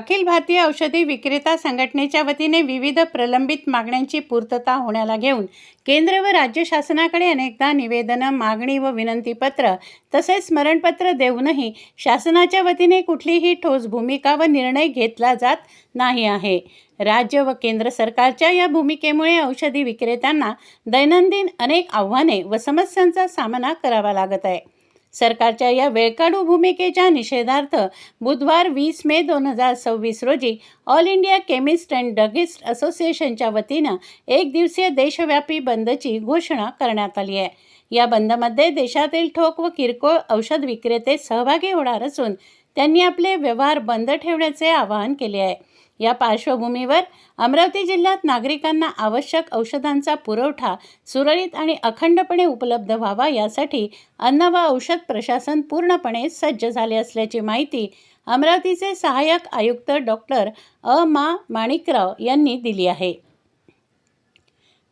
अखिल भारतीय औषधी विक्रेता संघटनेच्या वतीने विविध प्रलंबित मागण्यांची पूर्तता होण्याला घेऊन केंद्र व राज्य शासनाकडे अनेकदा निवेदनं, मागणी व विनंतीपत्र तसेच स्मरणपत्र देऊनही शासनाच्या वतीने कुठलीही ठोस भूमिका व निर्णय घेतला जात नाही आहे। राज्य व केंद्र सरकारच्या या भूमिकेमुळे औषधी विक्रेत्यांना दैनंदिन अनेक आव्हाने व समस्यांचा सामना करावा लागत आहे। सरकारच्या या वेळकाढू भूमिकेच्या निषेधार्थ बुधवार 20 मे 2026 रोजी all India chemist and druggist असोसिएशनच्या वतीनं एक दिवसीय देशव्यापी बंदची घोषणा करण्यात आली आहे। या बंदमध्ये देशातील ठोक व किरकोळ औषध विक्रेते सहभागी होणार असून त्यांनी आपले व्यवहार बंद ठेवण्याचे आवाहन केले आहे। या पार्श्वभूमीवर अमरावती जिल्ह्यात नागरिकांना आवश्यक औषधांचा पुरवठा सुरळीत आणि अखंडपणे उपलब्ध व्हावा यासाठी अन्न व औषध प्रशासन पूर्णपणे सज्ज झाले असल्याची माहिती अमरावतीचे सहाय्यक आयुक्त डॉक्टर माणिकराव यांनी दिली आहे।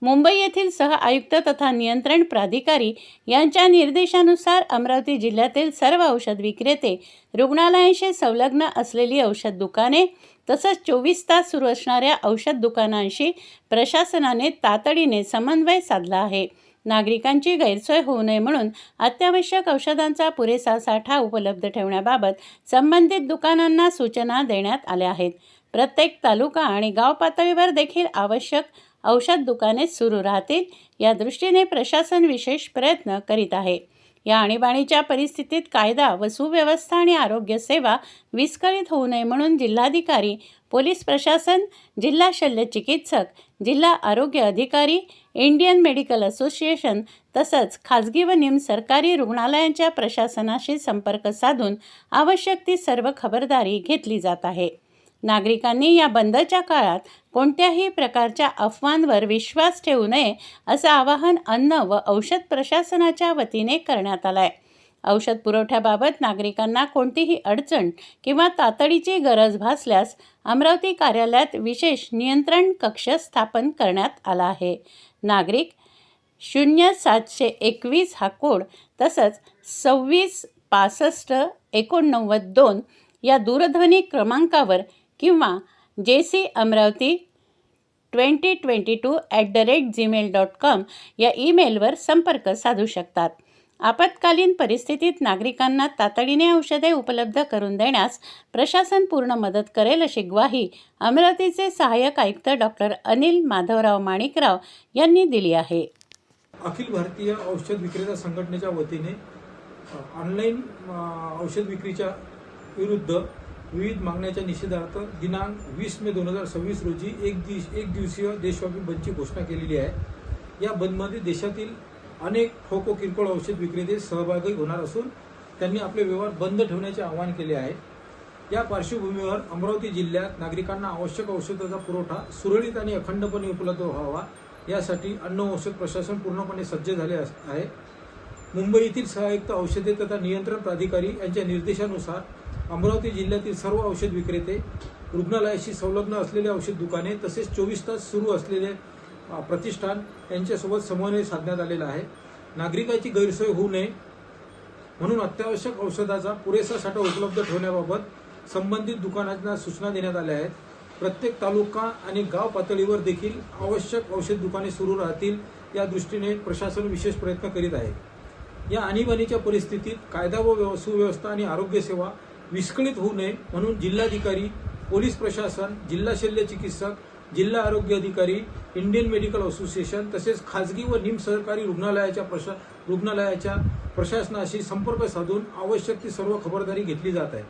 मुंबई येथील सह आयुक्त तथा नियंत्रण प्राधिकारी यांच्या निर्देशानुसार अमरावती जिल्ह्यातील सर्व औषध विक्रेते, रुग्णालयांशी संलग्न असलेली औषध दुकाने तसंच 24 तास सुरू असणाऱ्या औषध दुकानांशी प्रशासनाने तातडीने समन्वय साधला आहे। नागरिकांची गैरसोय होऊ नये म्हणून अत्यावश्यक औषधांचा पुरेसा साठा उपलब्ध ठेवण्याबाबत संबंधित दुकानांना सूचना देण्यात आल्या आहेत। प्रत्येक तालुका आणि गाव पातळीवर देखील आवश्यक औषध दुकाने सुरू राहतील या दृष्टीने प्रशासन विशेष प्रयत्न करीत आहे। या आणीबाणीच्या परिस्थितीत कायदा व सुव्यवस्था आणि आरोग्य सेवा विस्कळीत होऊ नये म्हणून जिल्हाधिकारी, पोलीस प्रशासन, जिल्हा शल्य चिकित्सक, जिल्हा आरोग्य अधिकारी, इंडियन मेडिकल असोसिएशन तसंच खाजगी व निमसरकारी रुग्णालयांच्या प्रशासनाशी संपर्क साधून आवश्यक ती सर्व खबरदारी घेतली जात आहे। नागरिकांनी या बंदच्या काळात कोणत्याही प्रकारच्या अफवांवर विश्वास ठेवू नये असं आवाहन अन्न व औषध प्रशासनाच्या वतीने करण्यात आलं आहे। औषध पुरवठ्याबाबत नागरिकांना कोणतीही अडचण किंवा तातडीची गरज भासल्यास अमरावती कार्यालयात विशेष नियंत्रण कक्ष स्थापन करण्यात आला आहे। नागरिक 0721 हा कोड तसंच 26 65 89 2 या दूरध्वनी क्रमांकावर किंवा jc2022@gmail.com या ईमेलवर संपर्क साधू शकतात। आपत्कालीन परिस्थितीत नागरिकांना तातडीने औषधे उपलब्ध करून देण्यास प्रशासन पूर्ण मदत करेल अशी ग्वाही अमरावतीचे सहाय्यक आयुक्त डॉक्टर अनिल माधवराव माणिकराव यांनी दिली आहे। अखिल भारतीय औषध विक्रेता संघटनेच्या वतीने ऑनलाईन औषध विक्रीच्या विरुद्ध विविध मागण्याच्या निषेधार्थ दिनांक 20 मे 2026 रोजी एक दिवसीय देशव्यापी बंदची घोषणा केलेली आहे। या बंदमध्ये देशातील अनेक ठोक व किरकोळ औषध विक्रेते सहभागी होणार असून त्यांनी आपले व्यवहार बंद ठेवण्याचे आवाहन केले आहे। या पार्श्वभूमीवर अमरावती जिल्ह्यात नागरिकांना आवश्यक औषधाचा पुरवठा सुरळीत आणि अखंडपणे उपलब्ध व्हावा यासाठी अन्न व औषध प्रशासन पूर्णपणे सज्ज झाले आहे। मुंबई येथील सहाय्यक औषधे तथा नियंत्रण प्राधिकारी यांच्या निर्देशानुसार अमरावती जिल्ह्यातील सर्व औषध विक्रेते, रुग्णालयाशी संलग्न असलेले औषध दुकाने तसेच 24 तास सुरू असलेले प्रतिष्ठान यांच्यासोबत समन्वय साधण्यात आलेला आहे। नागरिकांची गैरसोय होऊ नये म्हणून अत्यावश्यक औषधाचा पुरेसा साठा उपलब्ध ठेवण्याबाबत संबंधित दुकानांना सूचना देण्यात आल्या आहेत। प्रत्येक तालुका आणि गाव पातळीवर देखील आवश्यक औषध दुकाने सुरू राहतील या दृष्टीने प्रशासन विशेष प्रयत्न करीत आहे। या आणीबाणीच्या परिस्थितीत कायदा व सुव्यवस्था आणि आरोग्य सेवा विस्कळीत होऊ नये म्हणून जिल्हाधिकारी, पोलीस प्रशासन, जिल्हा शल्य चिकित्सक, जिल्हा आरोग्य अधिकारी, इंडियन मेडिकल असोसिएशन तसेच खाजगी व निमसरकारी रुग्णालयाच्या प्रशासनाशी संपर्क साधून आवश्यक ती सर्व खबरदारी घेतली जात आहे।